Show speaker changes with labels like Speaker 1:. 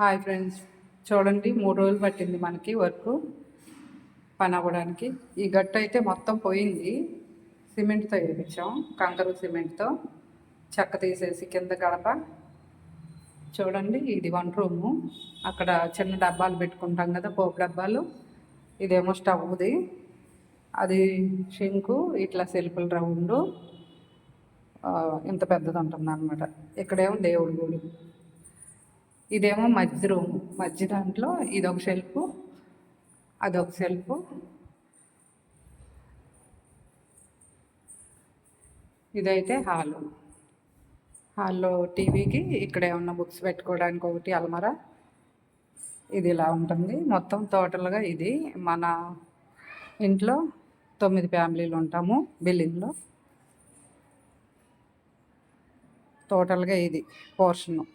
Speaker 1: Hi friends, చూడండి 3 రోజులు పట్టింది మనకి వర్క్ పని అవ్వడానికి. ఈ గట్టు అయితే మొత్తం పోయింది. సిమెంట్తో వేయించాం, కంకరు సిమెంట్తో చెక్క తీసేసి కింద గడప. చూడండి, ఇది వంట రూము. అక్కడ చిన్న డబ్బాలు పెట్టుకుంటాం కదా, పోపు డబ్బాలు. ఇదేమో స్టవ్ది, అది షింకు. ఇట్లా సెల్ఫుల రౌండ్ ఇంత పెద్దది ఉంటుంది అనమాట. ఇక్కడేమో దేవుడి గుడి. ఇదేమో మధ్య రూమ్. మధ్య దాంట్లో ఇదొక షెల్ఫ్, అదొక షెల్ఫ్. ఇదైతే హాల్లో టీవీకి, ఇక్కడ ఏమన్నా బుక్స్ పెట్టుకోవడానికి ఒకటి అల్మరా. ఇది ఇలా ఉంటుంది మొత్తం. టోటల్గా ఇది మన ఇంట్లో 9 ఫ్యామిలీలు ఉంటాము బిల్డింగ్లో. టోటల్గా ఇది పోర్షను.